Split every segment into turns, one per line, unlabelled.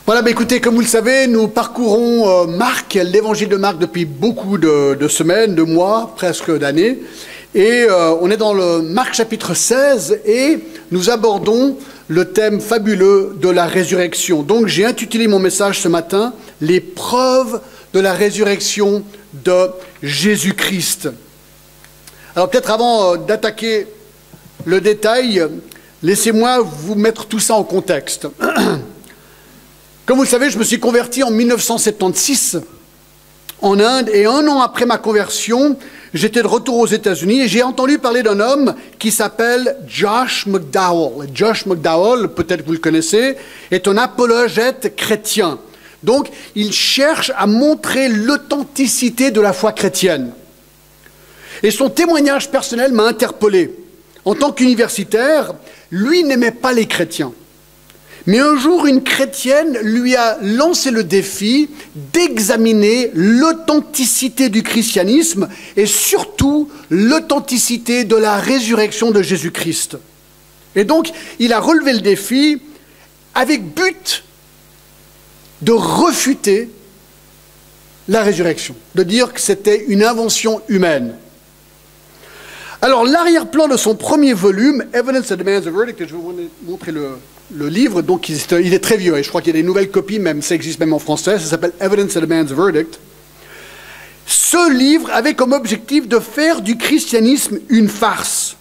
Voilà, écoutez, comme vous le savez, nous parcourons Marc, l'évangile de Marc depuis beaucoup de semaines, de mois, presque d'années. Et on est dans le Marc chapitre 16 et nous abordons le thème fabuleux de la résurrection. Donc j'ai intitulé mon message ce matin « Les preuves de la résurrection de Jésus-Christ ». Alors peut-être avant d'attaquer le détail, laissez-moi vous mettre tout ça en contexte. Comme vous le savez, je me suis converti en 1976 en Inde et un an après ma conversion, j'étais de retour aux États-Unis et j'ai entendu parler d'un homme qui s'appelle Josh McDowell. Josh McDowell, peut-être vous le connaissez, est un apologète chrétien. Donc, il cherche à montrer l'authenticité de la foi chrétienne. Et son témoignage personnel m'a interpellé. En tant qu'universitaire, lui n'aimait pas les chrétiens. Mais un jour, une chrétienne lui a lancé le défi d'examiner l'authenticité du christianisme et surtout l'authenticité de la résurrection de Jésus-Christ. Et donc, il a relevé le défi avec but de refuter la résurrection, de dire que c'était une invention humaine. Alors, l'arrière-plan de son premier volume, Evidence That Demands a Verdict, et je vais vous montrer le livre, donc il est très vieux, et je crois qu'il y a des nouvelles copies, même ça existe même en français, ça s'appelle Evidence That Demands a Verdict. Ce livre avait comme objectif de faire du christianisme une farce.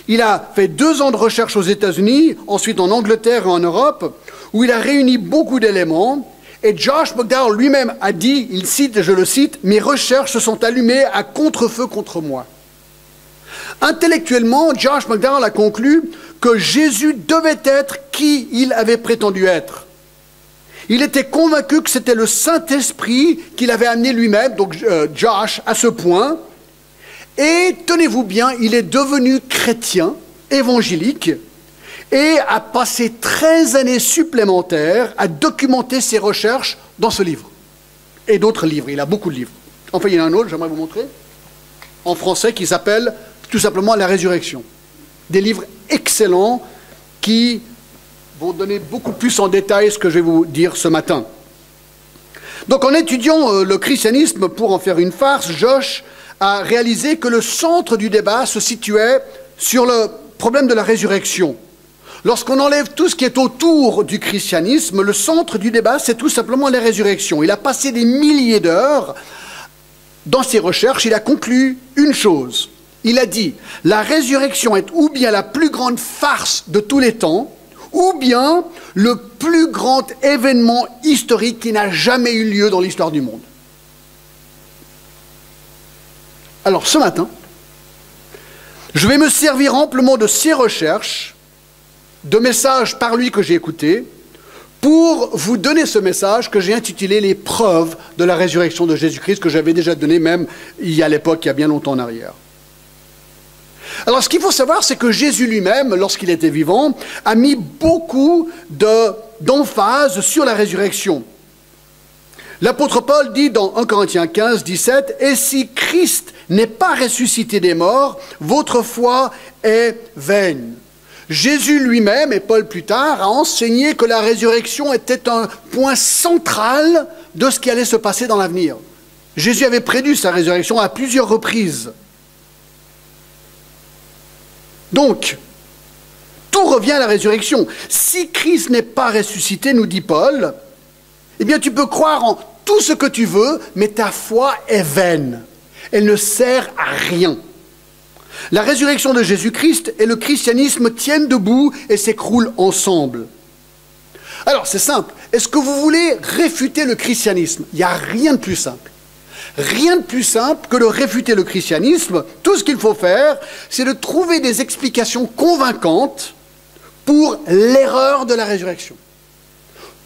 Il a fait 2 ans de recherche aux États-Unis, ensuite en Angleterre et en Europe, où il a réuni beaucoup d'éléments, et Josh McDowell lui-même a dit, il cite, je le cite, « Mes recherches se sont allumées à contre-feu contre moi ». Intellectuellement, Josh McDowell a conclu que Jésus devait être qui il avait prétendu être. Il était convaincu que c'était le Saint-Esprit qui l'avait amené lui-même, donc Josh, à ce point. Et tenez-vous bien, il est devenu chrétien, évangélique, et a passé 13 années supplémentaires à documenter ses recherches dans ce livre. Et d'autres livres, il a beaucoup de livres. Enfin, il y en a un autre, j'aimerais vous montrer, en français, qui s'appelle tout simplement La Résurrection. Des livres excellents qui vont donner beaucoup plus en détail ce que je vais vous dire ce matin. Donc en étudiant le christianisme pour en faire une farce, Josh a réalisé que le centre du débat se situait sur le problème de la résurrection. Lorsqu'on enlève tout ce qui est autour du christianisme, le centre du débat, c'est tout simplement la résurrection. Il a passé des milliers d'heures dans ses recherches, il a conclu une chose. Il a dit, la résurrection est ou bien la plus grande farce de tous les temps, ou bien le plus grand événement historique qui n'a jamais eu lieu dans l'histoire du monde. Alors ce matin, je vais me servir amplement de ces recherches, de messages par lui que j'ai écoutés, pour vous donner ce message que j'ai intitulé « Les preuves de la résurrection de Jésus-Christ » que j'avais déjà donné même il y a l'époque, il y a bien longtemps en arrière. Alors, ce qu'il faut savoir, c'est que Jésus lui-même, lorsqu'il était vivant, a mis beaucoup d'emphase sur la résurrection. L'apôtre Paul dit dans 1 Corinthiens 15, 17, « Et si Christ n'est pas ressuscité des morts, votre foi est vaine. » Jésus lui-même, et Paul plus tard, a enseigné que la résurrection était un point central de ce qui allait se passer dans l'avenir. Jésus avait prédit sa résurrection à plusieurs reprises. Donc, tout revient à la résurrection. Si Christ n'est pas ressuscité, nous dit Paul, eh bien tu peux croire en tout ce que tu veux, mais ta foi est vaine. Elle ne sert à rien. La résurrection de Jésus-Christ et le christianisme tiennent debout et s'écroulent ensemble. Alors, c'est simple. Est-ce que vous voulez réfuter le christianisme? Il n'y a rien de plus simple. Rien de plus simple que de réfuter le christianisme. Tout ce qu'il faut faire, c'est de trouver des explications convaincantes pour l'erreur de la résurrection.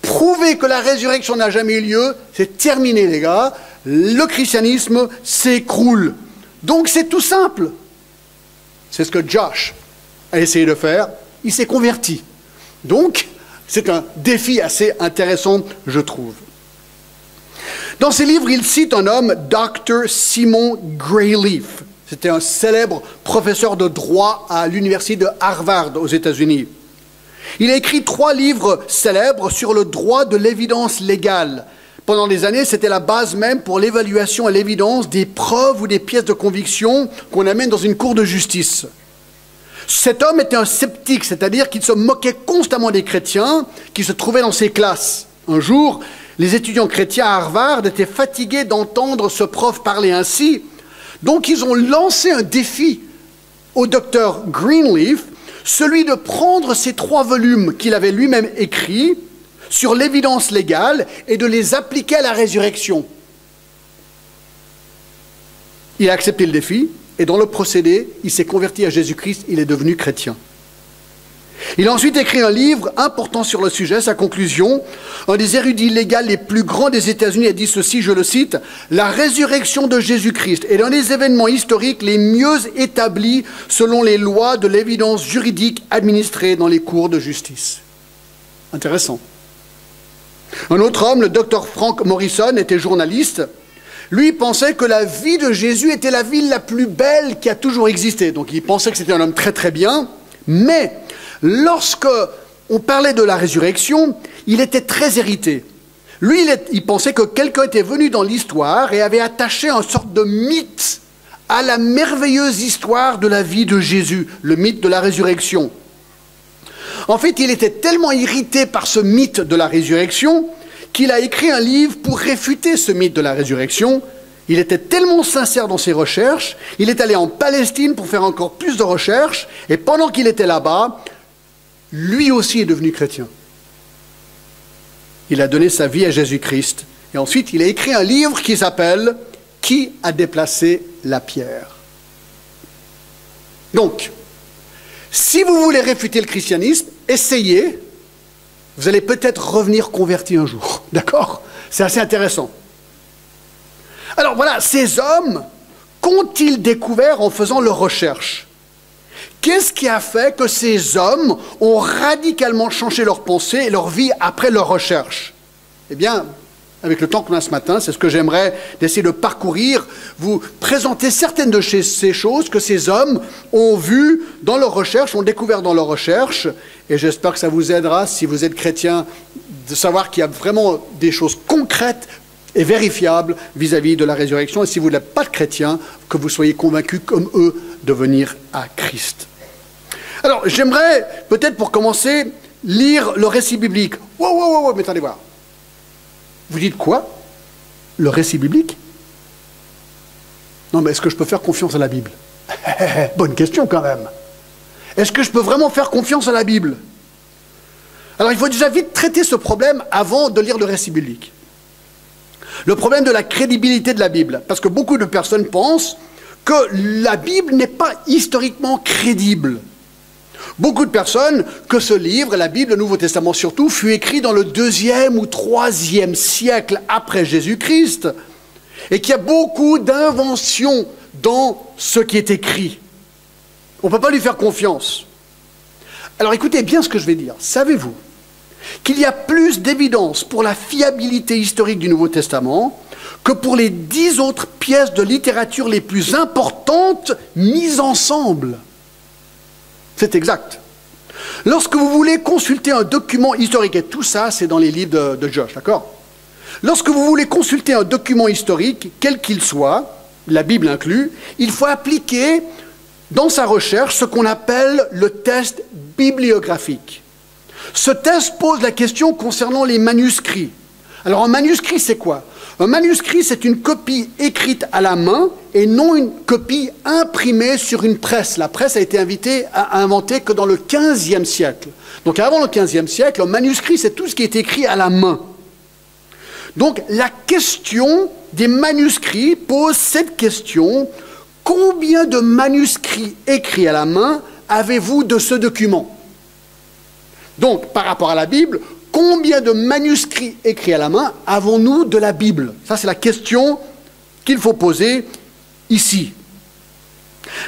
Prouver que la résurrection n'a jamais eu lieu, c'est terminé, les gars. Le christianisme s'écroule. Donc c'est tout simple. C'est ce que Josh a essayé de faire. Il s'est converti. Donc, c'est un défi assez intéressant, je trouve. Dans ses livres, il cite un homme, Dr. Simon Grayleaf. C'était un célèbre professeur de droit à l'université de Harvard aux États-Unis. Il a écrit 3 livres célèbres sur le droit de l'évidence légale. Pendant des années, c'était la base même pour l'évaluation et l'évidence des preuves ou des pièces de conviction qu'on amène dans une cour de justice. Cet homme était un sceptique, c'est-à-dire qu'il se moquait constamment des chrétiens qui se trouvaient dans ses classes. Un jour, les étudiants chrétiens à Harvard étaient fatigués d'entendre ce prof parler ainsi, donc ils ont lancé un défi au docteur Greenleaf, celui de prendre ces 3 volumes qu'il avait lui-même écrits sur l'évidence légale et de les appliquer à la résurrection. Il a accepté le défi et dans le procédé, il s'est converti à Jésus-Christ, il est devenu chrétien. Il a ensuite écrit un livre important sur le sujet, sa conclusion. Un des érudits légaux les plus grands des États-Unis a dit ceci, je le cite, « La résurrection de Jésus-Christ est l'un des événements historiques les mieux établis selon les lois de l'évidence juridique administrée dans les cours de justice. » Intéressant. Un autre homme, le docteur Frank Morrison, était journaliste. Lui pensait que la vie de Jésus était la vie la plus belle qui a toujours existé. Donc il pensait que c'était un homme très très bien, mais lorsque on parlait de la résurrection, il était très irrité. Lui, il pensait que quelqu'un était venu dans l'histoire et avait attaché une sorte de mythe à la merveilleuse histoire de la vie de Jésus, le mythe de la résurrection. En fait, il était tellement irrité par ce mythe de la résurrection qu'il a écrit un livre pour réfuter ce mythe de la résurrection. Il était tellement sincère dans ses recherches, il est allé en Palestine pour faire encore plus de recherches, et pendant qu'il était là-bas, lui aussi est devenu chrétien. Il a donné sa vie à Jésus-Christ, et ensuite il a écrit un livre qui s'appelle « Qui a déplacé la pierre ?» Donc, si vous voulez réfuter le christianisme, essayez, vous allez peut-être revenir converti un jour, d'accord? C'est assez intéressant. Alors voilà, ces hommes, qu'ont-ils découvert en faisant leurs recherches? Qu'est-ce qui a fait que ces hommes ont radicalement changé leur pensée et leur vie après leurs recherches? Eh bien, avec le temps qu'on a ce matin, c'est ce que j'aimerais d'essayer de parcourir, vous présenter certaines de ces choses que ces hommes ont vues dans leurs recherches, ont découvert dans leurs recherches, et j'espère que ça vous aidera, si vous êtes chrétien, de savoir qu'il y a vraiment des choses concrètes et vérifiables vis-à-vis de la résurrection, et si vous n'êtes pas de chrétien, que vous soyez convaincus comme eux de venir à Christ. Alors, j'aimerais, peut-être pour commencer, lire le récit biblique. Wow, mais attendez voir. Vous dites quoi? Le récit biblique? Non, mais est-ce que je peux faire confiance à la Bible? Bonne question quand même. Est-ce que je peux vraiment faire confiance à la Bible? Alors, il faut déjà vite traiter ce problème avant de lire le récit biblique. Le problème de la crédibilité de la Bible. Parce que beaucoup de personnes pensent que la Bible n'est pas historiquement crédible. Beaucoup de personnes que ce livre, la Bible, le Nouveau Testament surtout, fut écrit dans le 2e ou 3e siècle après Jésus-Christ et qu'il y a beaucoup d'inventions dans ce qui est écrit. On ne peut pas lui faire confiance. Alors écoutez bien ce que je vais dire. Savez-vous qu'il y a plus d'évidence pour la fiabilité historique du Nouveau Testament que pour les 10 autres pièces de littérature les plus importantes mises ensemble? C'est exact. Lorsque vous voulez consulter un document historique, et tout ça, c'est dans les livres de Josh, d'accord? Lorsque vous voulez consulter un document historique, quel qu'il soit, la Bible inclus, il faut appliquer dans sa recherche ce qu'on appelle le test bibliographique. Ce test pose la question concernant les manuscrits. Alors un manuscrit, c'est quoi? Un manuscrit, c'est une copie écrite à la main et non une copie imprimée sur une presse. La presse a été inventée que dans le XVe siècle. Donc avant le XVe siècle, un manuscrit, c'est tout ce qui est écrit à la main. Donc la question des manuscrits pose cette question: combien de manuscrits écrits à la main avez-vous de ce document? Donc par rapport à la Bible, combien de manuscrits écrits à la main avons-nous de la Bible? Ça, c'est la question qu'il faut poser ici.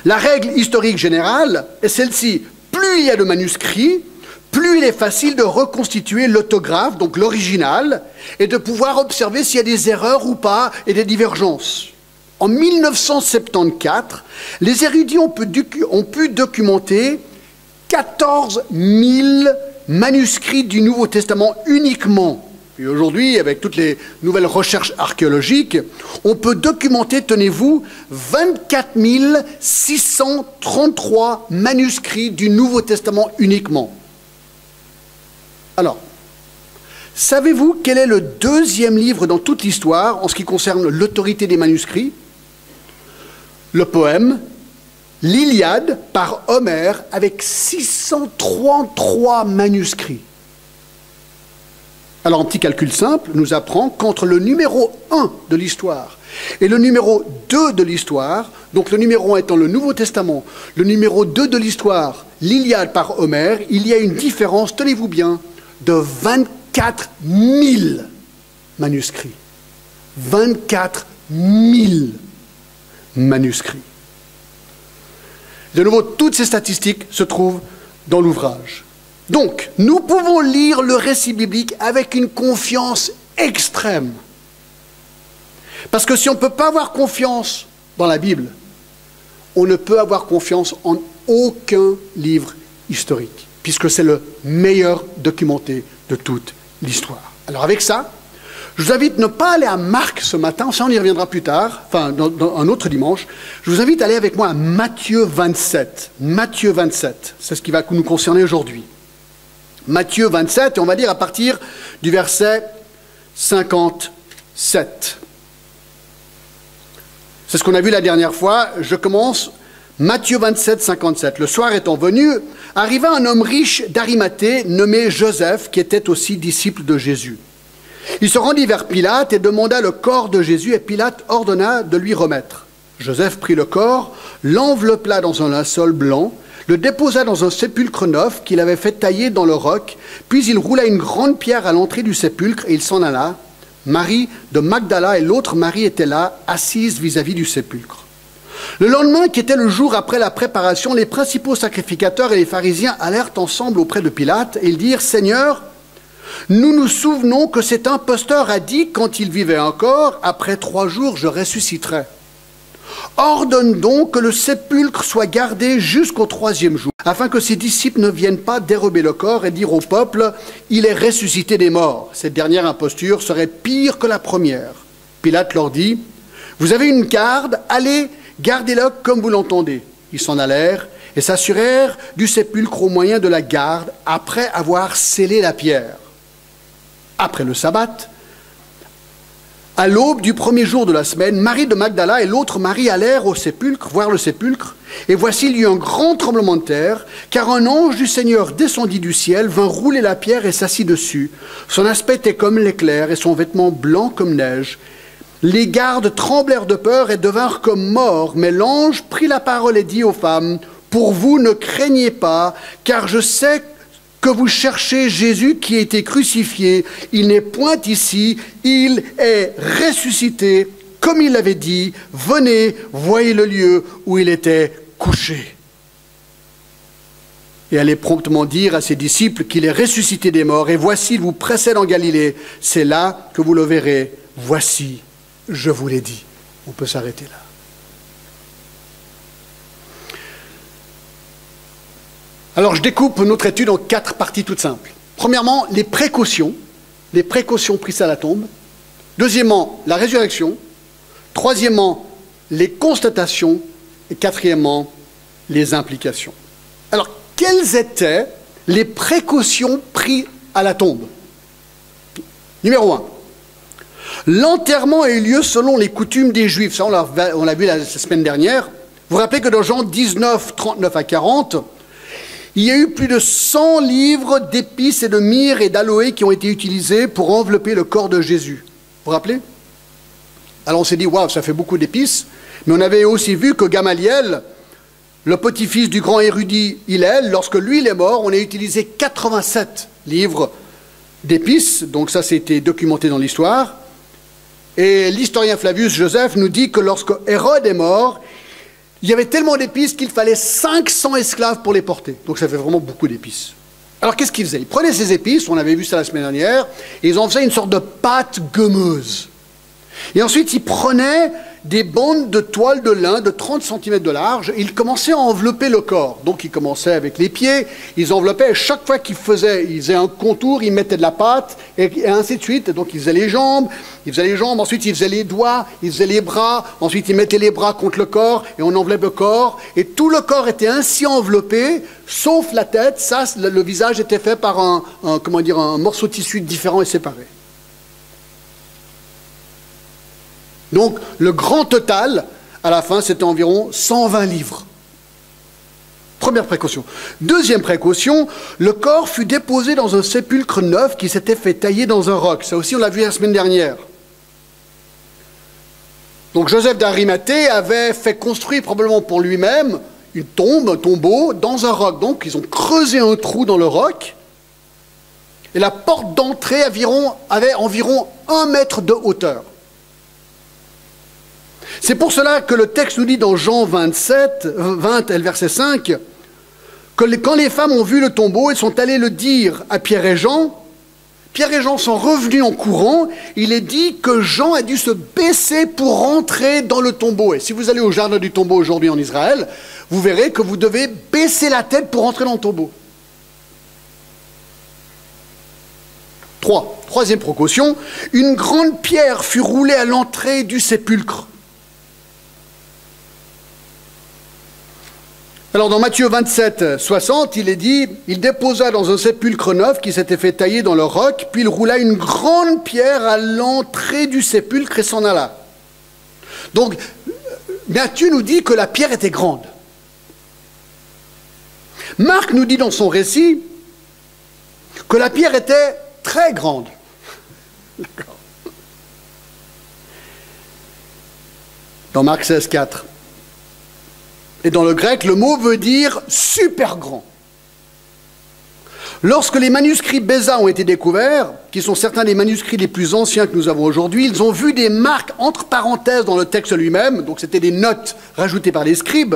La règle historique générale est celle-ci. Plus il y a de manuscrits, plus il est facile de reconstituer l'autographe, donc l'original, et de pouvoir observer s'il y a des erreurs ou pas et des divergences. En 1974, les érudits ont pu documenter 14 000 manuscrits du Nouveau Testament uniquement. Et aujourd'hui, avec toutes les nouvelles recherches archéologiques, on peut documenter, tenez-vous, 24 633 manuscrits du Nouveau Testament uniquement. Alors, savez-vous quel est le deuxième livre dans toute l'histoire en ce qui concerne l'autorité des manuscrits? Le poème l'Iliade par Homère avec 633 manuscrits. Alors, un petit calcul simple nous apprend qu'entre le numéro 1 de l'histoire et le numéro 2 de l'histoire, donc le numéro 1 étant le Nouveau Testament, le numéro 2 de l'histoire, l'Iliade par Homère, il y a une différence, tenez-vous bien, de 24 000 manuscrits. 24 000 manuscrits. De nouveau, toutes ces statistiques se trouvent dans l'ouvrage. Donc, nous pouvons lire le récit biblique avec une confiance extrême. Parce que si on ne peut pas avoir confiance dans la Bible, on ne peut avoir confiance en aucun livre historique, puisque c'est le meilleur documenté de toute l'histoire. Alors avec ça, je vous invite à ne pas aller à Marc ce matin, ça on y reviendra plus tard, enfin dans un autre dimanche. Je vous invite à aller avec moi à Matthieu 27. Matthieu 27, c'est ce qui va nous concerner aujourd'hui. Matthieu 27, et on va dire à partir du verset 57. C'est ce qu'on a vu la dernière fois. Je commence Matthieu 27, 57. Le soir étant venu, arriva un homme riche d'Arimathée nommé Joseph, qui était aussi disciple de Jésus. Il se rendit vers Pilate et demanda le corps de Jésus, et Pilate ordonna de lui remettre. Joseph prit le corps, l'enveloppa dans un linceul blanc, le déposa dans un sépulcre neuf qu'il avait fait tailler dans le roc, puis il roula une grande pierre à l'entrée du sépulcre et il s'en alla. Marie de Magdala et l'autre Marie étaient là, assises vis-à-vis du sépulcre. Le lendemain, qui était le jour après la préparation, les principaux sacrificateurs et les pharisiens allèrent ensemble auprès de Pilate et ils dirent « Seigneur, nous nous souvenons que cet imposteur a dit, quand il vivait encore, après 3 jours, je ressusciterai. Ordonne donc que le sépulcre soit gardé jusqu'au 3e jour, afin que ses disciples ne viennent pas dérober le corps et dire au peuple, il est ressuscité des morts. Cette dernière imposture serait pire que la première. Pilate leur dit, vous avez une garde, allez, gardez-le comme vous l'entendez. Ils s'en allèrent et s'assurèrent du sépulcre au moyen de la garde, après avoir scellé la pierre. Après le sabbat, à l'aube du 1er jour de la semaine, Marie de Magdala et l'autre Marie allèrent au sépulcre, voir le sépulcre, et voici il y eut un grand tremblement de terre, car un ange du Seigneur descendit du ciel, vint rouler la pierre et s'assit dessus. Son aspect était comme l'éclair, et son vêtement blanc comme neige. Les gardes tremblèrent de peur et devinrent comme morts, mais l'ange prit la parole et dit aux femmes, « Pour vous, ne craignez pas, car je sais que vous cherchez Jésus qui a été crucifié. Il n'est point ici, il est ressuscité, comme il l'avait dit. Venez, voyez le lieu où il était couché. » Et allez promptement dire à ses disciples qu'il est ressuscité des morts. Et voici, il vous précède en Galilée. C'est là que vous le verrez. Voici, je vous l'ai dit. On peut s'arrêter là. Alors, je découpe notre étude en 4 parties toutes simples. Premièrement, les précautions prises à la tombe. Deuxièmement, la résurrection. Troisièmement, les constatations. Et quatrièmement, les implications. Alors, quelles étaient les précautions prises à la tombe? Numéro 1. L'enterrement a eu lieu selon les coutumes des Juifs. Ça, on l'a vu la semaine dernière. Vous vous rappelez que dans Jean 19, 39 à 40, il y a eu plus de 100 livres d'épices et de myrrhe et d'aloe qui ont été utilisés pour envelopper le corps de Jésus. Vous vous rappelez? Alors on s'est dit, waouh, ça fait beaucoup d'épices. Mais on avait aussi vu que Gamaliel, le petit-fils du grand érudit Hillel, lorsque lui il est mort, on a utilisé 87 livres d'épices. Donc ça, c'était documenté dans l'histoire. Et l'historien Flavius Joseph nous dit que lorsque Hérode est mort, il y avait tellement d'épices qu'il fallait 500 esclaves pour les porter. Donc ça fait vraiment beaucoup d'épices. Alors qu'est-ce qu'ils faisaient? Ils prenaient ces épices, on avait vu ça la semaine dernière, et ils en faisaient une sorte de pâte gommeuse. Et ensuite, ils prenaient des bandes de toile de lin de 30 cm de large. Ils commençaient à envelopper le corps. Donc ils commençaient avec les pieds, ils enveloppaient, et chaque fois qu'ils faisaient un contour, ils mettaient de la pâte, et ainsi de suite. Donc ils faisaient les jambes, ensuite ils faisaient les doigts, ils faisaient les bras, ensuite ils mettaient les bras contre le corps, et on enveloppait le corps, et tout le corps était ainsi enveloppé, sauf la tête. Ça, le visage était fait par un morceau de tissu différent et séparé. Donc, le grand total, à la fin, c'était environ 120 livres. Première précaution. Deuxième précaution, le corps fut déposé dans un sépulcre neuf qui s'était fait tailler dans un roc. Ça aussi, on l'a vu la semaine dernière. Donc, Joseph d'Arimathée avait fait construire probablement pour lui-même une tombe, un tombeau, dans un roc. Donc, ils ont creusé un trou dans le roc. Et la porte d'entrée avait environ 1 mètre de hauteur. C'est pour cela que le texte nous dit dans Jean 20, et le verset 5, que quand les femmes ont vu le tombeau, elles sont allées le dire à Pierre et Jean. Pierre et Jean sont revenus en courant. Il est dit que Jean a dû se baisser pour rentrer dans le tombeau. Et si vous allez au jardin du tombeau aujourd'hui en Israël, vous verrez que vous devez baisser la tête pour rentrer dans le tombeau. Troisième précaution, une grande pierre fut roulée à l'entrée du sépulcre. Alors dans Matthieu 27, 60, il est dit, il déposa dans un sépulcre neuf qui s'était fait tailler dans le roc, puis il roula une grande pierre à l'entrée du sépulcre et s'en alla. Donc Matthieu nous dit que la pierre était grande. Marc nous dit dans son récit que la pierre était très grande. D'accord. Dans Marc 16, 4. Et dans le grec, le mot veut dire super grand. Lorsque les manuscrits Béza ont été découverts, qui sont certains des manuscrits les plus anciens que nous avons aujourd'hui, ils ont vu des marques entre parenthèses dans le texte lui-même, donc c'était des notes rajoutées par les scribes.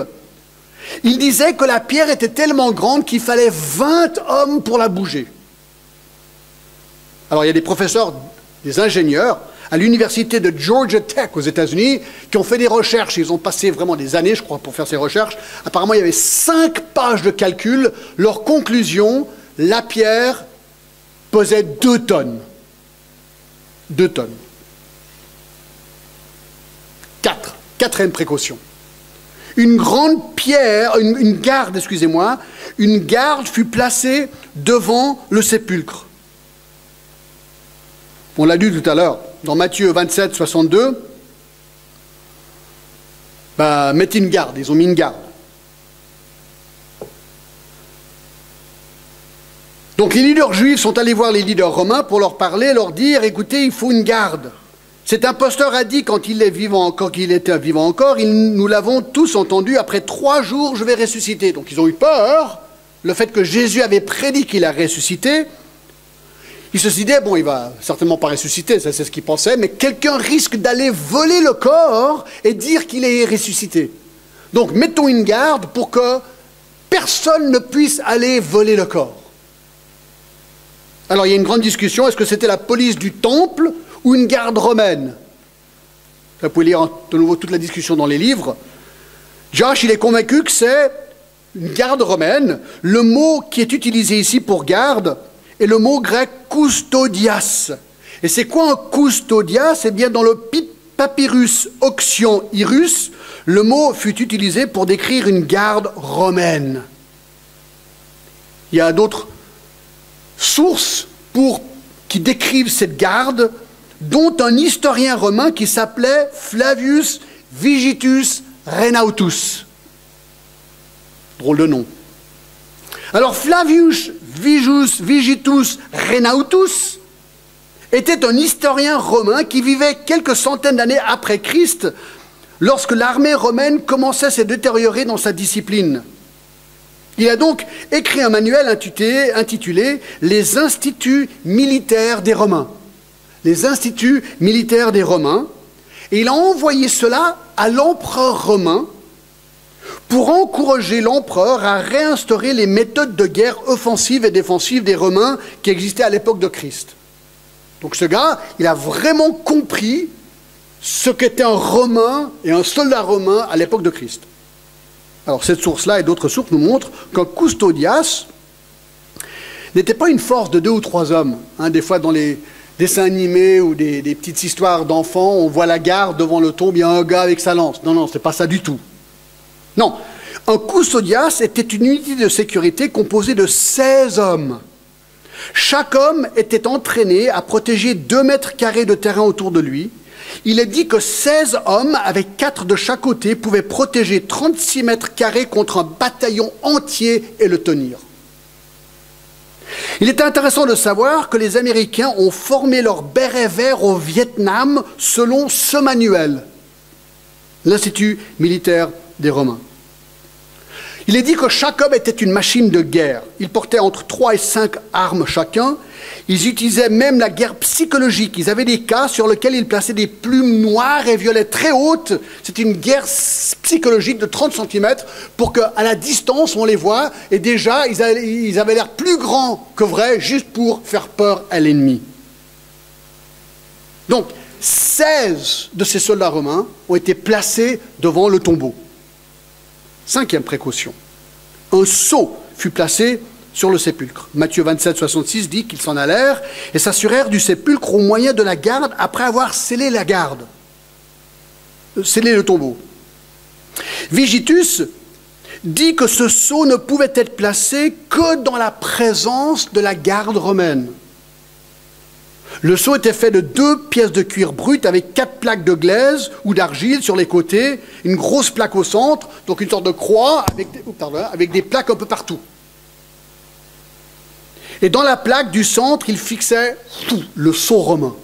Ils disaient que la pierre était tellement grande qu'il fallait 20 hommes pour la bouger. Alors il y a des professeurs, des ingénieurs, à l'université de Georgia Tech aux États-Unis, qui ont fait des recherches. Ils ont passé vraiment des années, je crois, pour faire ces recherches. Apparemment, il y avait 5 pages de calcul. Leur conclusion, la pierre pesait 2 tonnes. 2 tonnes. 4. Quatrième précaution. Une grande pierre, une garde fut placée devant le sépulcre. On l'a lu tout à l'heure. Dans Matthieu 27, 62, mettez une garde, ils ont mis une garde. Donc les leaders juifs sont allés voir les leaders romains pour leur parler, leur dire, écoutez, il faut une garde. Cet imposteur a dit quand il était vivant encore, nous l'avons tous entendu, après 3 jours je vais ressusciter. Donc ils ont eu peur, le fait que Jésus avait prédit qu'il a ressuscité. Ils se disaient, bon, il va certainement pas ressusciter, ça c'est ce qu'ils pensaient, mais quelqu'un risque d'aller voler le corps et dire qu'il est ressuscité. Donc mettons une garde pour que personne ne puisse aller voler le corps. Alors il y a une grande discussion, est-ce que c'était la police du temple ou une garde romaine? Vous pouvez lire de nouveau toute la discussion dans les livres. Josh, il est convaincu que c'est une garde romaine. Le mot qui est utilisé ici pour garde est le mot grec kustodias. Et c'est quoi un kustodias? Eh bien, dans le papyrus Oxion Irus, le mot fut utilisé pour décrire une garde romaine. Il y a d'autres sources qui décrivent cette garde, dont un historien romain qui s'appelait Flavius Vigitus Renautus. Drôle de nom. Alors Flavius Vigitus Renautus était un historien romain qui vivait quelques centaines d'années après Christ, lorsque l'armée romaine commençait à se détériorer dans sa discipline. Il a donc écrit un manuel intitulé « Les instituts militaires des Romains ». Les instituts militaires des Romains. Et il a envoyé cela à l'empereur romain pour encourager l'empereur à réinstaurer les méthodes de guerre offensive et défensive des Romains qui existaient à l'époque de Christ. Donc ce gars, il a vraiment compris ce qu'était un Romain et un soldat romain à l'époque de Christ. Alors cette source-là et d'autres sources nous montrent qu'un custodias n'était pas une force de 2 ou 3 hommes. Des fois dans les dessins animés ou des petites histoires d'enfants, on voit la garde devant le tombe, il y a un gars avec sa lance. Non, non, c'est pas ça du tout. Non, un custodias était une unité de sécurité composée de 16 hommes. Chaque homme était entraîné à protéger 2 mètres carrés de terrain autour de lui. Il est dit que 16 hommes, avec 4 de chaque côté, pouvaient protéger 36 mètres carrés contre un bataillon entier et le tenir. Il est intéressant de savoir que les Américains ont formé leur béret vert au Vietnam selon ce manuel, l'Institut militaire des Romains. Il est dit que chaque homme était une machine de guerre. Ils portaient entre 3 et 5 armes chacun. Ils utilisaient même la guerre psychologique. Ils avaient des cas sur lesquels ils plaçaient des plumes noires et violettes très hautes. C'était une guerre psychologique de 30 cm pour qu'à la distance, on les voit. Et déjà, ils avaient l'air plus grands que vrai, juste pour faire peur à l'ennemi. Donc, 16 de ces soldats romains ont été placés devant le tombeau. 5e précaution, un sceau fut placé sur le sépulcre. Matthieu 27, 66 dit qu'ils s'en allèrent et s'assurèrent du sépulcre au moyen de la garde après avoir scellé la garde, scellé le tombeau. Vigitus dit que ce sceau ne pouvait être placé que dans la présence de la garde romaine. Le sceau était fait de 2 pièces de cuir brut avec 4 plaques de glaise ou d'argile sur les côtés, une grosse plaque au centre, donc une sorte de croix avec des plaques un peu partout. Et dans la plaque du centre, il fixait le sceau romain.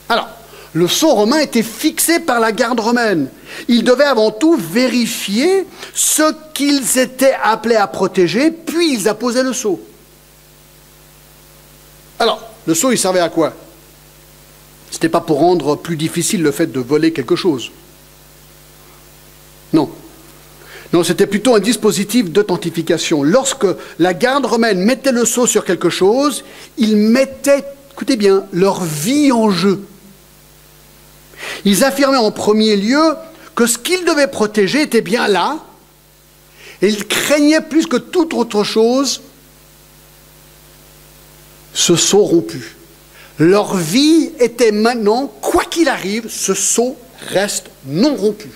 Alors, le sceau romain était fixé par la garde romaine. Ils devaient avant tout vérifier ce qu'ils étaient appelés à protéger, puis ils apposaient le sceau. Alors, le sceau, il servait à quoi? Ce n'était pas pour rendre plus difficile le fait de voler quelque chose. Non. Non, c'était plutôt un dispositif d'authentification. Lorsque la garde romaine mettait le sceau sur quelque chose, ils mettaient, écoutez bien, leur vie en jeu. Ils affirmaient en premier lieu que ce qu'ils devaient protéger était bien là, et ils craignaient plus que toute autre chose ce sceau rompu. Leur vie était maintenant, quoi qu'il arrive, ce sceau reste non rompu.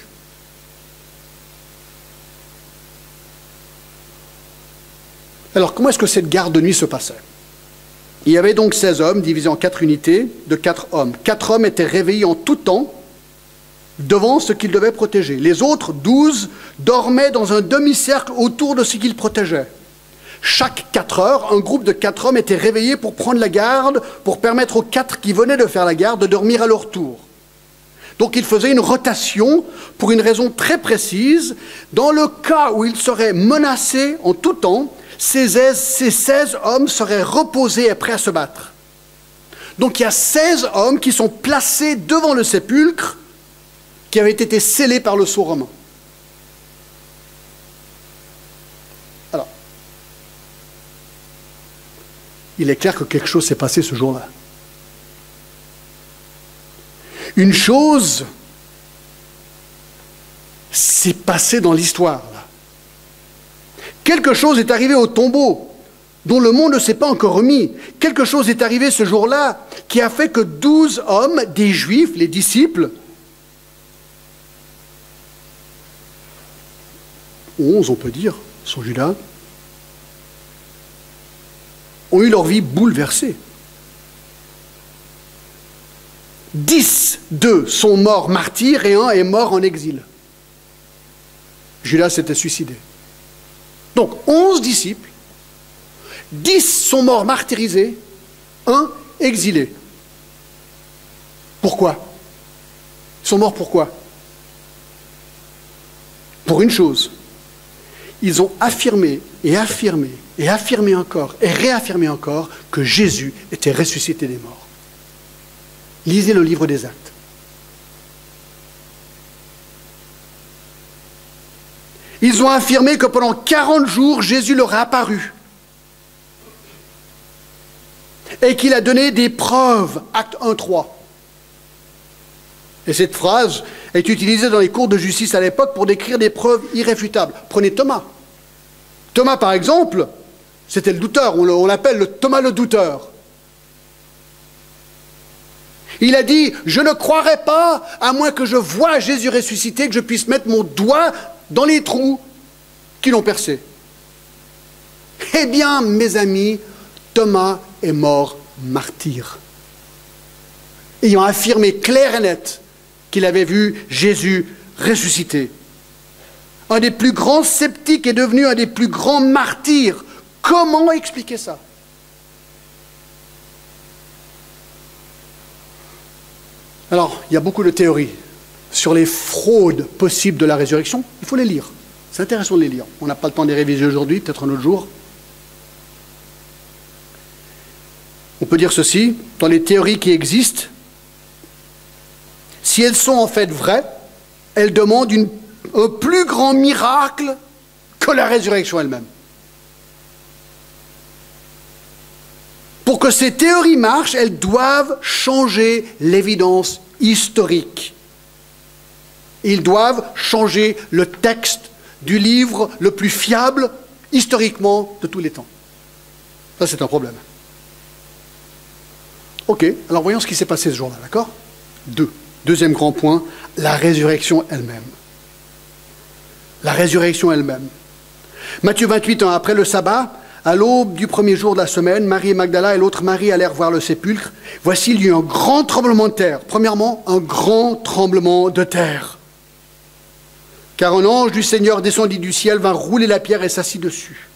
Alors, comment est-ce que cette garde de nuit se passait? Il y avait donc 16 hommes divisés en 4 unités de 4 hommes. 4 hommes étaient réveillés en tout temps devant ce qu'ils devaient protéger. Les autres 12 dormaient dans un demi-cercle autour de ce qu'ils protégeaient. Chaque 4 heures, un groupe de 4 hommes était réveillé pour prendre la garde, pour permettre aux 4 qui venaient de faire la garde de dormir à leur tour. Donc ils faisaient une rotation pour une raison très précise. Dans le cas où ils seraient menacés en tout temps, ces 16 hommes seraient reposés et prêts à se battre. Donc il y a 16 hommes qui sont placés devant le sépulcre qui avait été scellé par le sceau romain. Alors, il est clair que quelque chose s'est passé ce jour-là. Une chose s'est passée dans l'histoire, là. Quelque chose est arrivé au tombeau dont le monde ne s'est pas encore remis. Quelque chose est arrivé ce jour-là qui a fait que 12 hommes, des Juifs, les disciples, 11 on peut dire, sans Judas, ont eu leur vie bouleversée. 10 d'eux sont morts martyrs et un est mort en exil. Judas s'était suicidé. Donc 11 disciples, 10 sont morts martyrisés, un exilé. Pourquoi? Ils sont morts pourquoi? Pour une chose. Ils ont affirmé et affirmé et affirmé encore et réaffirmé encore que Jésus était ressuscité des morts. Lisez le livre des Actes. Ils ont affirmé que pendant 40 jours, Jésus leur est apparu. Et qu'il a donné des preuves, acte 1, 3. Et cette phrase est utilisée dans les cours de justice à l'époque pour décrire des preuves irréfutables. Prenez Thomas. Thomas, par exemple, c'était le douteur, on l'appelle le Thomas le douteur. Il a dit, je ne croirai pas à moins que je voie Jésus ressuscité, que je puisse mettre mon doigt dans les trous qui l'ont percé. Eh bien, mes amis, Thomas est mort martyr, ayant affirmé clair et net qu'il avait vu Jésus ressuscité. Un des plus grands sceptiques est devenu un des plus grands martyrs. Comment expliquer ça? Alors, il y a beaucoup de théories sur les fraudes possibles de la résurrection. Il faut les lire. C'est intéressant de les lire. On n'a pas le temps de les réviser aujourd'hui, peut-être un autre jour. On peut dire ceci, dans les théories qui existent, si elles sont en fait vraies, elles demandent un plus grand miracle que la résurrection elle-même. Pour que ces théories marchent, elles doivent changer l'évidence historique. Ils doivent changer le texte du livre le plus fiable historiquement de tous les temps. Ça, c'est un problème. Ok, alors voyons ce qui s'est passé ce jour-là, d'accord? Deuxième grand point, la résurrection elle-même. La résurrection elle-même. Matthieu 28, après le sabbat, à l'aube du premier jour de la semaine, Marie et Magdala et l'autre Marie allèrent voir le sépulcre. Voici, il y eut un grand tremblement de terre. Premièrement, un grand tremblement de terre. Car un ange du Seigneur descendit du ciel, vint rouler la pierre et s'assit dessus.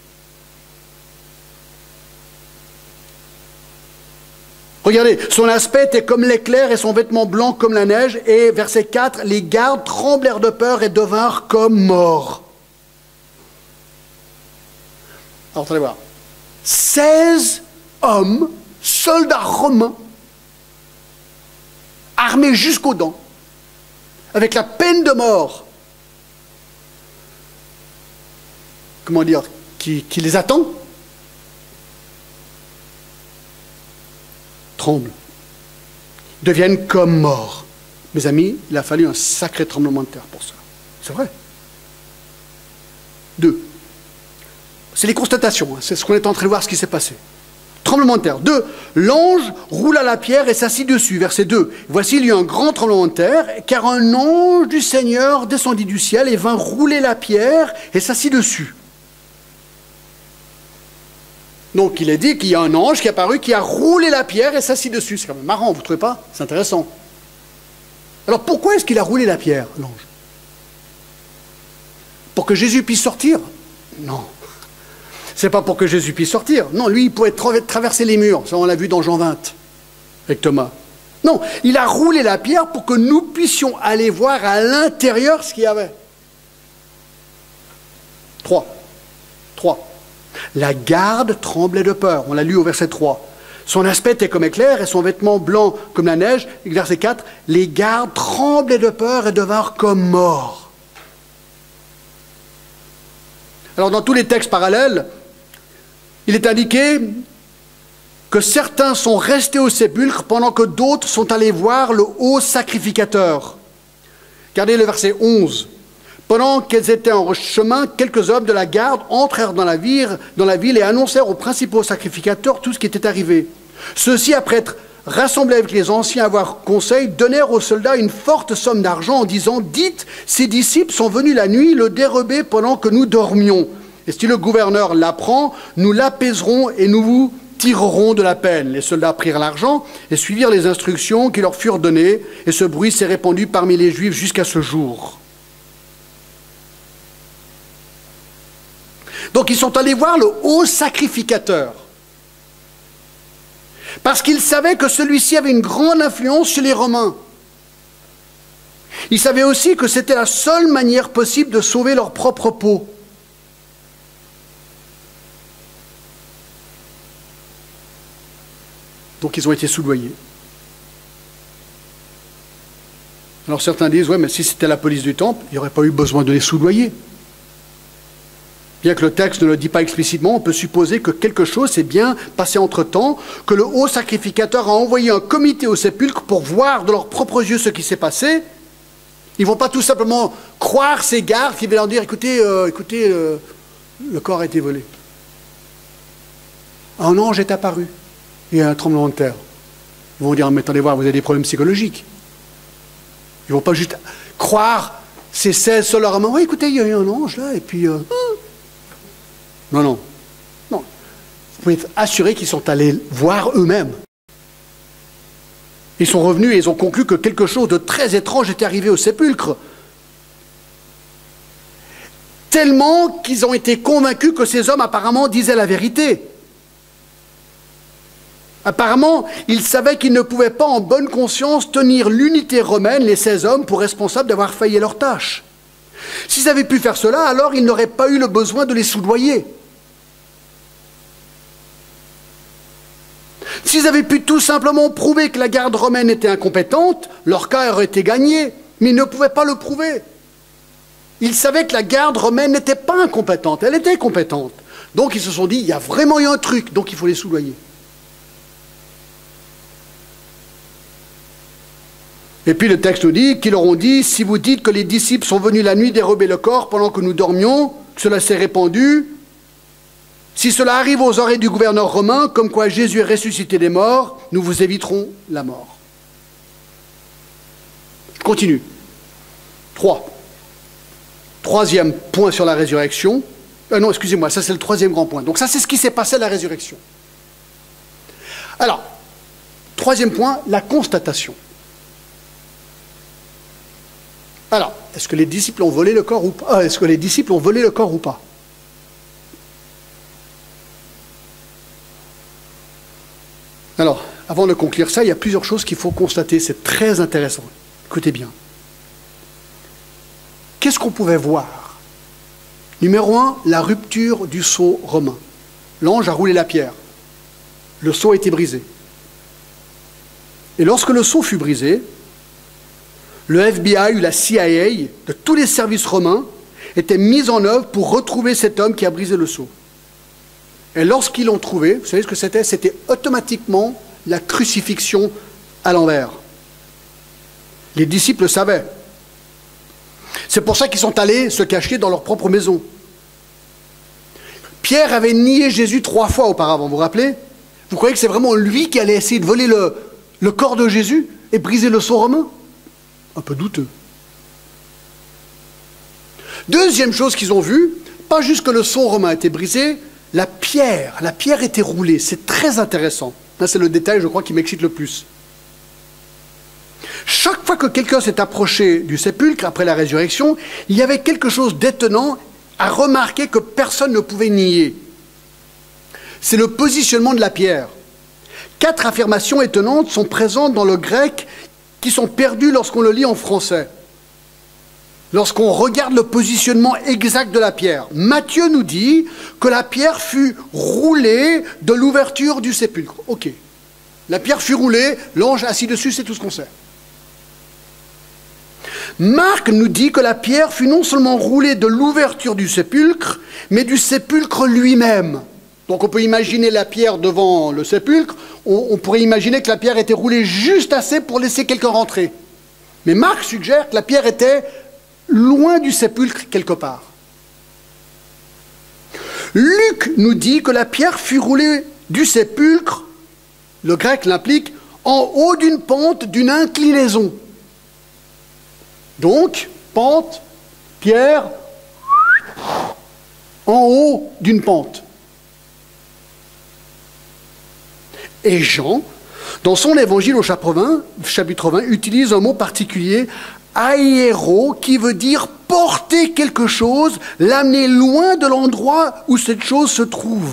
Regardez, son aspect était comme l'éclair et son vêtement blanc comme la neige. Et verset 4, les gardes tremblèrent de peur et devinrent comme morts. Alors, allez voir. 16 hommes, soldats romains, armés jusqu'aux dents, avec la peine de mort, comment dire, qui les attend, tremblent, deviennent comme morts. Mes amis, il a fallu un sacré tremblement de terre pour ça. C'est vrai. 2. C'est les constatations, hein. C'est ce qu'on est en train de voir, ce qui s'est passé. Tremblement de terre. 2. L'ange roula la pierre et s'assit dessus. Verset 2. Voici, il y eut un grand tremblement de terre, car un ange du Seigneur descendit du ciel et vint rouler la pierre et s'assit dessus. Donc il est dit qu'il y a un ange qui est apparu, qui a roulé la pierre et s'assit dessus. C'est quand même marrant, vous ne trouvez pas? C'est intéressant. Alors pourquoi est-ce qu'il a roulé la pierre, l'ange? Pour que Jésus puisse sortir? Non. C'est pas pour que Jésus puisse sortir. Non, lui, il pouvait traverser les murs. Ça, on l'a vu dans Jean 20, avec Thomas. Non, il a roulé la pierre pour que nous puissions aller voir à l'intérieur ce qu'il y avait. 3. La garde tremblait de peur. On l'a lu au verset 3. Son aspect était comme éclair et son vêtement blanc comme la neige. Verset 4. Les gardes tremblaient de peur et devinrent comme morts. Alors, dans tous les textes parallèles, il est indiqué que certains sont restés au sépulcre pendant que d'autres sont allés voir le haut sacrificateur. Regardez le verset 11. Pendant qu'elles étaient en chemin, quelques hommes de la garde entrèrent dans la ville et annoncèrent aux principaux sacrificateurs tout ce qui était arrivé. Ceux-ci, après être rassemblés avec les anciens à avoir conseil, donnèrent aux soldats une forte somme d'argent en disant « Dites, ces disciples sont venus la nuit le dérober pendant que nous dormions. Et si le gouverneur l'apprend, nous l'apaiserons et nous vous tirerons de la peine. » Les soldats prirent l'argent et suivirent les instructions qui leur furent données, et ce bruit s'est répandu parmi les Juifs jusqu'à ce jour. Donc ils sont allés voir le haut sacrificateur, parce qu'ils savaient que celui-ci avait une grande influence chez les Romains. Ils savaient aussi que c'était la seule manière possible de sauver leur propre peau. Donc ils ont été soudoyés. Alors certains disent, ouais, mais si c'était la police du temple, il n'y aurait pas eu besoin de les soudoyer. Bien que le texte ne le dit pas explicitement, on peut supposer que quelque chose s'est bien passé entre-temps, que le haut sacrificateur a envoyé un comité au sépulcre pour voir de leurs propres yeux ce qui s'est passé. Ils ne vont pas tout simplement croire ces gardes qui vont leur dire, écoutez, le corps a été volé. Un ange est apparu. Il y a un tremblement de terre. Ils vont dire, mais attendez voir, vous avez des problèmes psychologiques. Ils ne vont pas juste croire ces 16 seuls leur amant. Oui, écoutez, il y a eu un ange là, et puis... Non, non. Non. Vous pouvez être assuré qu'ils sont allés voir eux-mêmes. Ils sont revenus et ils ont conclu que quelque chose de très étrange était arrivé au sépulcre. Tellement qu'ils ont été convaincus que ces hommes apparemment disaient la vérité. Apparemment, ils savaient qu'ils ne pouvaient pas en bonne conscience tenir l'unité romaine, les 16 hommes, pour responsables d'avoir failli à leur tâche. S'ils avaient pu faire cela, alors ils n'auraient pas eu le besoin de les soudoyer. S'ils avaient pu tout simplement prouver que la garde romaine était incompétente, leur cas aurait été gagné, mais ils ne pouvaient pas le prouver. Ils savaient que la garde romaine n'était pas incompétente, elle était compétente. Donc ils se sont dit, il y a vraiment eu un truc, donc il faut les soudoyer. Et puis le texte nous dit qu'ils leur ont dit, si vous dites que les disciples sont venus la nuit dérober le corps pendant que nous dormions, que cela s'est répandu, si cela arrive aux oreilles du gouverneur romain, comme quoi Jésus est ressuscité des morts, nous vous éviterons la mort. Je continue. 3. Troisième point sur la résurrection. Non, excusez-moi, ça c'est le troisième grand point. Donc ça c'est ce qui s'est passé à la résurrection. Alors, troisième point, la constatation. Alors, est-ce que les disciples ont volé le corps ou pas? Est-ce que les disciples ont volé le corps ou pas? Alors, avant de conclure ça, il y a plusieurs choses qu'il faut constater, c'est très intéressant. Écoutez bien. Qu'est-ce qu'on pouvait voir? Numéro 1, la rupture du sceau romain. L'ange a roulé la pierre. Le sceau a été brisé. Et lorsque le sceau fut brisé, le FBI ou la CIA de tous les services romains étaient mis en œuvre pour retrouver cet homme qui a brisé le sceau. Et lorsqu'ils l'ont trouvé, vous savez ce que c'était? C'était automatiquement la crucifixion à l'envers. Les disciples le savaient. C'est pour ça qu'ils sont allés se cacher dans leur propre maison. Pierre avait nié Jésus 3 fois auparavant, vous vous rappelez? Vous croyez que c'est vraiment lui qui allait essayer de voler le corps de Jésus et briser le sceau romain? Un peu douteux. Deuxième chose qu'ils ont vue, pas juste que le sceau romain était brisé, la pierre était roulée. C'est très intéressant. Là, c'est le détail, je crois, qui m'excite le plus. Chaque fois que quelqu'un s'est approché du sépulcre après la résurrection, il y avait quelque chose d'étonnant à remarquer que personne ne pouvait nier. C'est le positionnement de la pierre. 4 affirmations étonnantes sont présentes dans le grec qui sont perdues lorsqu'on le lit en français. Lorsqu'on regarde le positionnement exact de la pierre. Matthieu nous dit que la pierre fut roulée de l'ouverture du sépulcre. Ok. La pierre fut roulée, l'ange assis dessus, c'est tout ce qu'on sait. Marc nous dit que la pierre fut non seulement roulée de l'ouverture du sépulcre, mais du sépulcre lui-même. Donc on peut imaginer la pierre devant le sépulcre, on pourrait imaginer que la pierre était roulée juste assez pour laisser quelqu'un rentrer. Mais Marc suggère que la pierre était loin du sépulcre quelque part. Luc nous dit que la pierre fut roulée du sépulcre, le grec l'implique, en haut d'une pente, d'une inclinaison. Donc, pente, pierre, en haut d'une pente. Et Jean, dans son évangile au chapitre 20, utilise un mot particulier, aéro, qui veut dire porter quelque chose, l'amener loin de l'endroit où cette chose se trouve.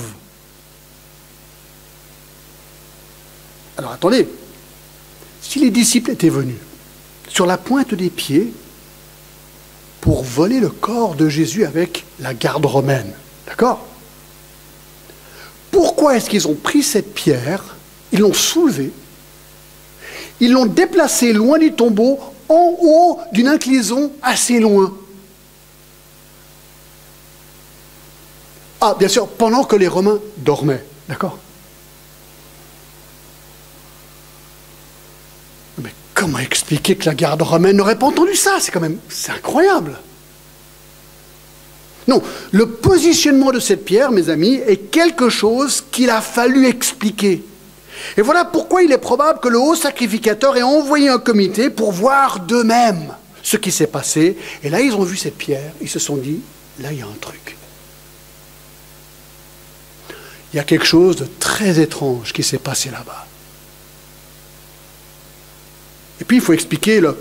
Alors attendez, si les disciples étaient venus sur la pointe des pieds pour voler le corps de Jésus avec la garde romaine, d'accord? Pourquoi est-ce qu'ils ont pris cette pierre, ils l'ont soulevée, ils l'ont déplacée loin du tombeau, en haut d'une inclinaison assez loin? Ah, bien sûr, pendant que les Romains dormaient, d'accord? Mais comment expliquer que la garde romaine n'aurait pas entendu ça? C'est incroyable. Non, le positionnement de cette pierre, mes amis, est quelque chose qu'il a fallu expliquer. Et voilà pourquoi il est probable que le haut sacrificateur ait envoyé un comité pour voir d'eux-mêmes ce qui s'est passé. Et là, ils ont vu cette pierre, ils se sont dit, là, il y a un truc. Il y a quelque chose de très étrange qui s'est passé là-bas. Et puis, il faut expliquer le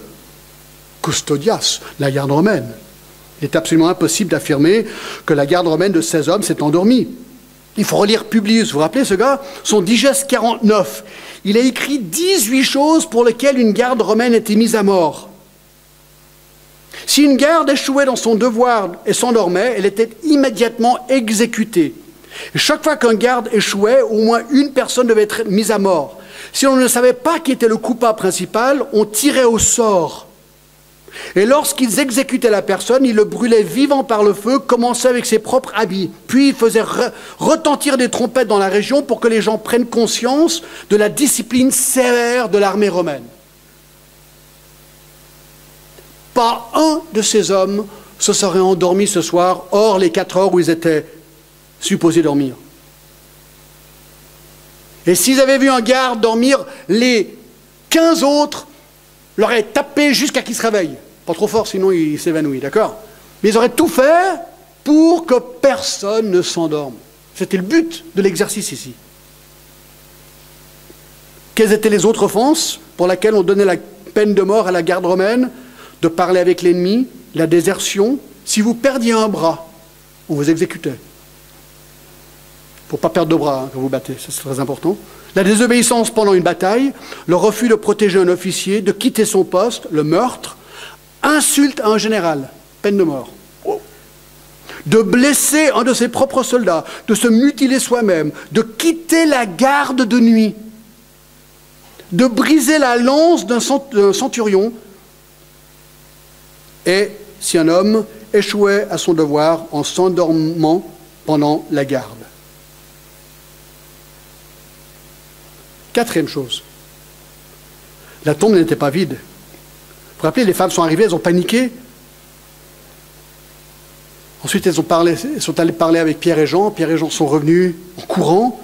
custodias, la garde romaine. Il est absolument impossible d'affirmer que la garde romaine de 16 hommes s'est endormie. Il faut relire Publius, vous vous rappelez ce gars? Son Digeste 49. Il a écrit 18 choses pour lesquelles une garde romaine était mise à mort. Si une garde échouait dans son devoir et s'endormait, elle était immédiatement exécutée. Et chaque fois qu'un garde échouait, au moins une personne devait être mise à mort. Si on ne savait pas qui était le coupable principal, on tirait au sort. Et lorsqu'ils exécutaient la personne, ils le brûlaient vivant par le feu, commençaient avec ses propres habits. Puis ils faisaient retentir des trompettes dans la région pour que les gens prennent conscience de la discipline sévère de l'armée romaine. Pas un de ces hommes se serait endormi ce soir, hors les 4 heures où ils étaient supposés dormir. Et s'ils avaient vu un garde dormir, les 15 autres l'auraient tapé jusqu'à qu'il se réveille. Pas trop fort, sinon il s'évanouit, d'accord? Mais ils auraient tout fait pour que personne ne s'endorme. C'était le but de l'exercice ici. Quelles étaient les autres offenses pour lesquelles on donnait la peine de mort à la garde romaine? De parler avec l'ennemi, la désertion. Si vous perdiez un bras, on vous exécutait. Il ne faut pas perdre de bras quand vous battez, ça c'est très important. La désobéissance pendant une bataille, le refus de protéger un officier, de quitter son poste, le meurtre, insulte à un général, peine de mort. De blesser un de ses propres soldats, de se mutiler soi-même, de quitter la garde de nuit, de briser la lance d'un centurion, et si un homme échouait à son devoir en s'endormant pendant la garde. Quatrième chose, la tombe n'était pas vide. Vous vous rappelez, les femmes sont arrivées, elles ont paniqué. Ensuite, elles sont allées parler avec Pierre et Jean. Pierre et Jean sont revenus en courant.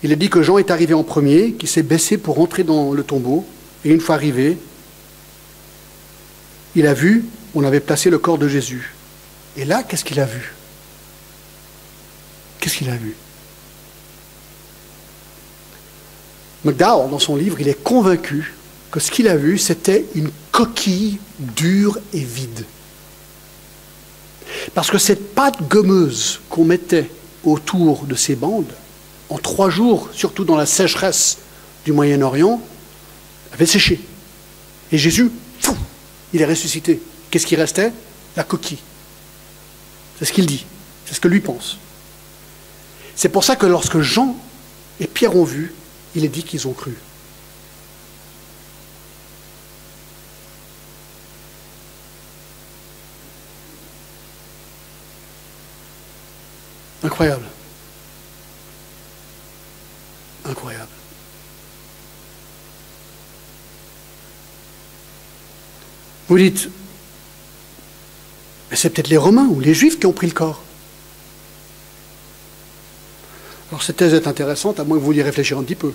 Il est dit que Jean est arrivé en premier, qu'il s'est baissé pour rentrer dans le tombeau. Et une fois arrivé, il a vu, on avait placé le corps de Jésus. Et là, qu'est-ce qu'il a vu? Qu'est-ce qu'il a vu? McDowell, dans son livre, il est convaincu que ce qu'il a vu, c'était une coquille dure et vide. Parce que cette pâte gommeuse qu'on mettait autour de ces bandes, en 3 jours, surtout dans la sécheresse du Moyen-Orient, avait séché. Et Jésus, fou, il est ressuscité. Qu'est-ce qui restait? La coquille. C'est ce qu'il dit. C'est ce que lui pense. C'est pour ça que lorsque Jean et Pierre ont vu, il est dit qu'ils ont cru. Incroyable. Incroyable. Vous dites, mais c'est peut-être les Romains ou les Juifs qui ont pris le corps. Alors cette thèse est intéressante, à moins que vous y réfléchissiez un petit peu.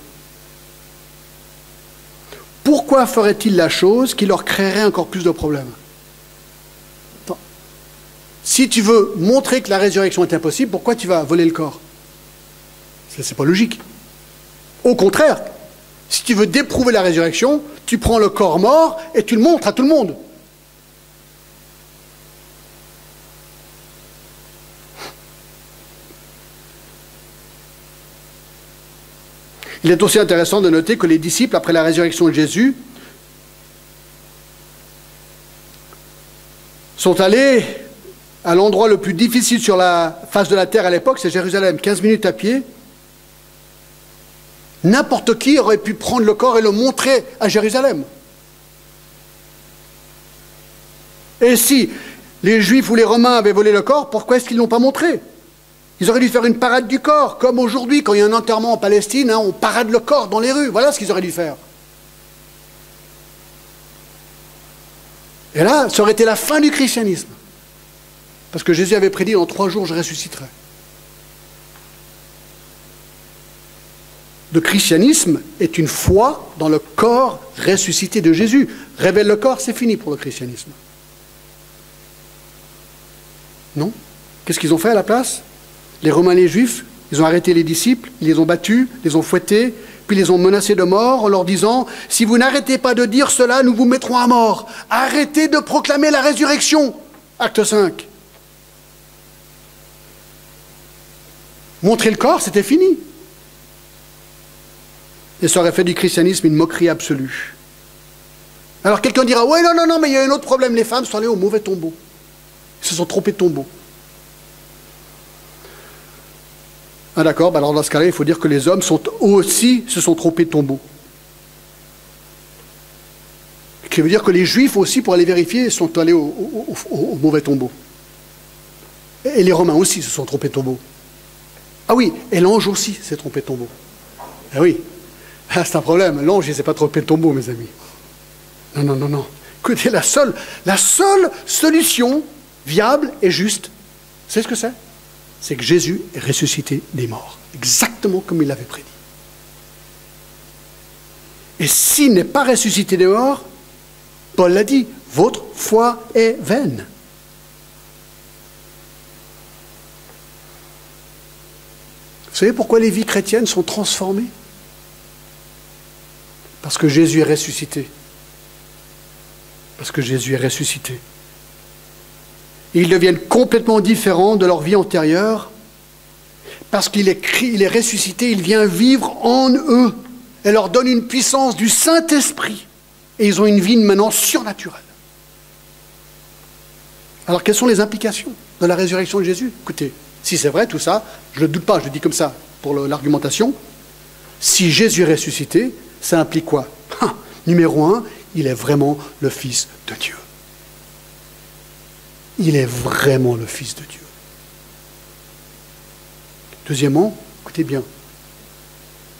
Pourquoi ferait-il la chose qui leur créerait encore plus de problèmes? Si tu veux montrer que la résurrection est impossible, pourquoi tu vas voler le corps? C'est pas logique. Au contraire, si tu veux déprouver la résurrection, tu prends le corps mort et tu le montres à tout le monde. Il est aussi intéressant de noter que les disciples, après la résurrection de Jésus, sont allés à l'endroit le plus difficile sur la face de la terre à l'époque, c'est Jérusalem, 15 minutes à pied. N'importe qui aurait pu prendre le corps et le montrer à Jérusalem. Et si les Juifs ou les Romains avaient volé le corps, pourquoi est-ce qu'ils ne l'ont pas montré? Ils auraient dû faire une parade du corps, comme aujourd'hui, quand il y a un enterrement en Palestine, on parade le corps dans les rues. Voilà ce qu'ils auraient dû faire. Et là, ça aurait été la fin du christianisme. Parce que Jésus avait prédit, en 3 jours, je ressusciterai. Le christianisme est une foi dans le corps ressuscité de Jésus. Révèle le corps, c'est fini pour le christianisme. Non? Qu'est-ce qu'ils ont fait à la place? Les Romains et les Juifs, ils ont arrêté les disciples, ils les ont battus, les ont fouettés, puis les ont menacés de mort en leur disant « Si vous n'arrêtez pas de dire cela, nous vous mettrons à mort. Arrêtez de proclamer la résurrection. » Acte 5. Montrer le corps, c'était fini. Et ça aurait fait du christianisme une moquerie absolue. Alors quelqu'un dira « Ouais, non, mais il y a un autre problème. Les femmes sont allées au mauvais tombeau. Ils se sont trompés de tombeau. » Ah d'accord, alors dans ce cas-là, il faut dire que les hommes se sont trompés de tombeau. Ce qui veut dire que les Juifs aussi, pour aller vérifier, sont allés au mauvais tombeau. Et les Romains aussi se sont trompés de tombeau. Ah oui, et l'ange aussi s'est trompé de tombeau. Ah oui, c'est un problème. L'ange, il ne s'est pas trompé de tombeau, mes amis. Non. Écoutez, la seule solution viable et juste, c'est ce que c'est? C'est que Jésus est ressuscité des morts, exactement comme il l'avait prédit. Et s'il n'est pas ressuscité des morts, Paul l'a dit, votre foi est vaine. Vous savez pourquoi les vies chrétiennes sont transformées? Parce que Jésus est ressuscité. Parce que Jésus est ressuscité. Et ils deviennent complètement différents de leur vie antérieure, parce qu'il est ressuscité, il vient vivre en eux, et leur donne une puissance du Saint-Esprit, et ils ont une vie maintenant surnaturelle. Alors quelles sont les implications de la résurrection de Jésus? Écoutez, si c'est vrai tout ça, je ne le doute pas, je le dis comme ça pour l'argumentation, si Jésus est ressuscité, ça implique quoi? Numéro 1, il est vraiment le Fils de Dieu. Il est vraiment le Fils de Dieu. Deuxièmement, écoutez bien,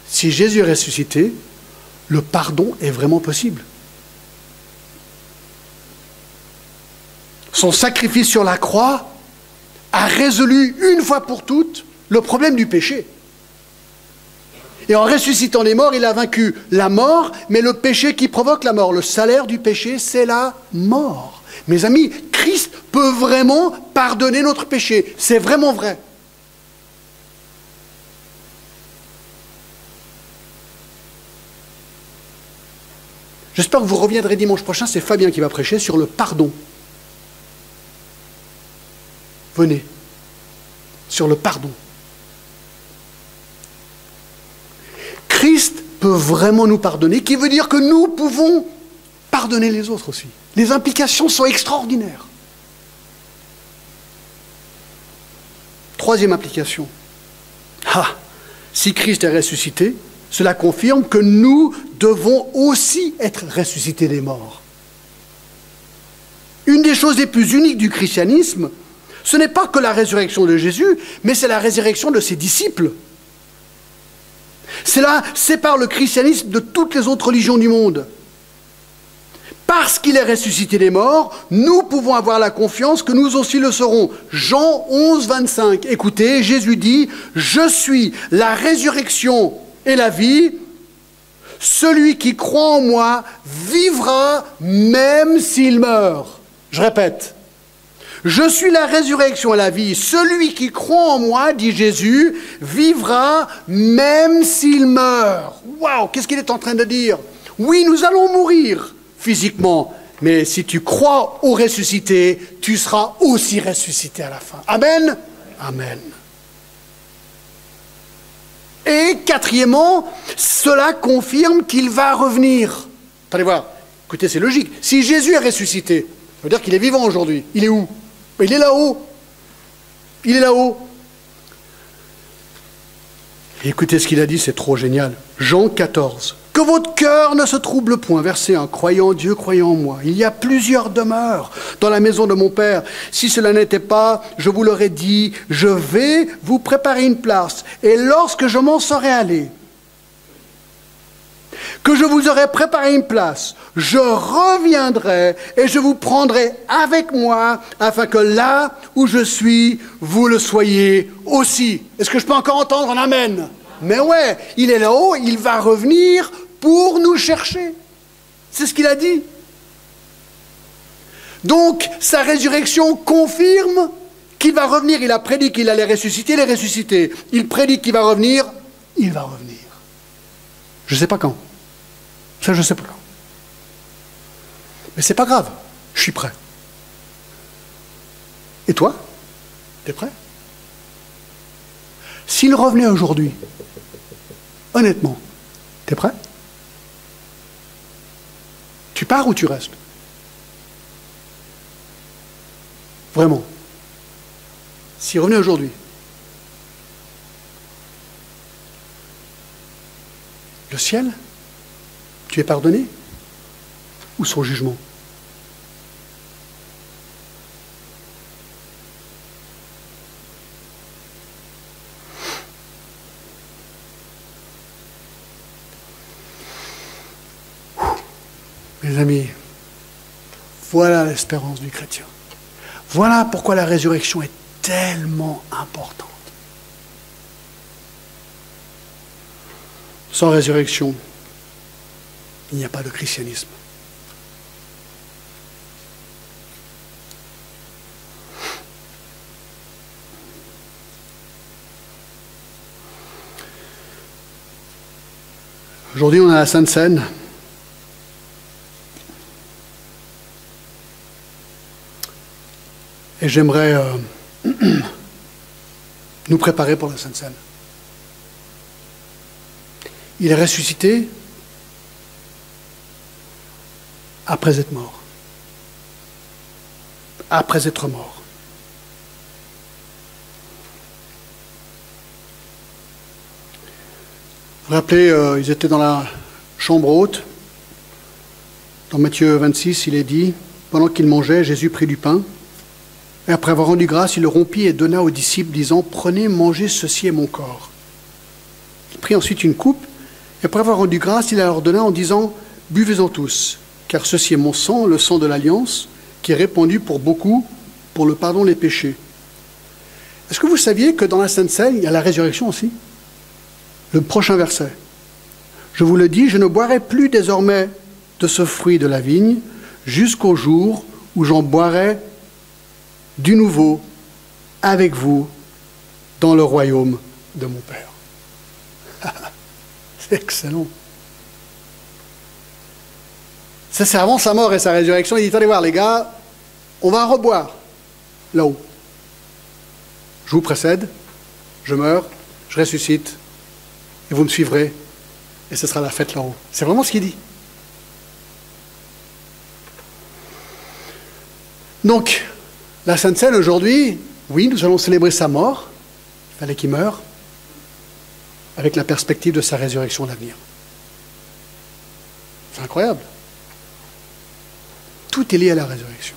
si Jésus est ressuscité, le pardon est vraiment possible. Son sacrifice sur la croix a résolu une fois pour toutes le problème du péché. Et en ressuscitant les morts, il a vaincu la mort, mais le péché qui provoque la mort. Le salaire du péché, c'est la mort. Mes amis, Christ peut vraiment pardonner notre péché. C'est vraiment vrai. J'espère que vous reviendrez dimanche prochain. C'est Fabien qui va prêcher sur le pardon. Venez. Sur le pardon. Christ peut vraiment nous pardonner, qui veut dire que nous pouvons pardonner les autres aussi. Les implications sont extraordinaires. Troisième implication. Si Christ est ressuscité, cela confirme que nous devons aussi être ressuscités des morts. Une des choses les plus uniques du christianisme, ce n'est pas que la résurrection de Jésus, mais c'est la résurrection de ses disciples. Cela sépare le christianisme de toutes les autres religions du monde. Parce qu'il est ressuscité des morts, nous pouvons avoir la confiance que nous aussi le serons. Jean 11, 25. Écoutez, Jésus dit, « Je suis la résurrection et la vie. Celui qui croit en moi vivra même s'il meurt. » Je répète. « Je suis la résurrection et la vie. Celui qui croit en moi, dit Jésus, vivra même s'il meurt. » Waouh, qu'est-ce qu'il est en train de dire? Oui, nous allons mourir physiquement, mais si tu crois au ressuscité, tu seras aussi ressuscité à la fin. Amen? Amen. Et quatrièmement, cela confirme qu'il va revenir. Allez voir, écoutez, c'est logique. Si Jésus est ressuscité, ça veut dire qu'il est vivant aujourd'hui. Il est où? Il est là-haut. Il est là-haut. Et écoutez ce qu'il a dit, c'est trop génial. Jean 14. Que votre cœur ne se trouble point. Verset 1. Croyant en Dieu, croyant en moi. Il y a plusieurs demeures dans la maison de mon Père. Si cela n'était pas, je vous l'aurais dit, je vais vous préparer une place. Et lorsque je m'en serai allé, que je vous aurai préparé une place, je reviendrai et je vous prendrai avec moi, afin que là où je suis, vous le soyez aussi. Est-ce que je peux encore entendre un amen? Mais ouais, il est là-haut, il va revenir pour nous chercher. C'est ce qu'il a dit. Donc, sa résurrection confirme qu'il va revenir. Il a prédit qu'il allait ressusciter, il est ressuscité. Il prédit qu'il va revenir, il va revenir. Je ne sais pas quand. Ça, je ne sais pas quand. Mais c'est pas grave, je suis prêt. Et toi? T'es prêt? S'il revenait aujourd'hui, honnêtement, t'es prêt? Tu pars ou tu restes? Vraiment. S'il revenait aujourd'hui, le ciel, tu es pardonné ou son jugement? Mes amis, voilà l'espérance du chrétien. Voilà pourquoi la résurrection est tellement importante. Sans résurrection, il n'y a pas de christianisme. Aujourd'hui, on a la Sainte Seine. Et j'aimerais nous préparer pour la Sainte Seine. Il est ressuscité après être mort. Après être mort. Vous vous rappelez, ils étaient dans la chambre haute. Dans Matthieu 26, il est dit, pendant qu'ils mangeaient, Jésus prit du pain. Et après avoir rendu grâce, il le rompit et donna aux disciples, disant, « Prenez, mangez, ceci est mon corps. » Il prit ensuite une coupe, et après avoir rendu grâce, il la leur donna en disant, « Buvez-en tous, car ceci est mon sang, le sang de l'Alliance, qui est répandu pour beaucoup, pour le pardon des péchés. » Est-ce que vous saviez que dans la Sainte Seine, il y a la résurrection aussi? Le prochain verset. « Je vous le dis, je ne boirai plus désormais de ce fruit de la vigne, jusqu'au jour où j'en boirai du nouveau avec vous dans le royaume de mon Père. » C'est excellent. Ça, c'est avant sa mort et sa résurrection. Il dit, allez voir les gars, on va reboire là-haut. Je vous précède, je meurs, je ressuscite, et vous me suivrez, et ce sera la fête là-haut. C'est vraiment ce qu'il dit. Donc, la Sainte Seine aujourd'hui, oui, nous allons célébrer sa mort, il fallait qu'il meure, avec la perspective de sa résurrection à l'avenir. C'est incroyable. Tout est lié à la résurrection.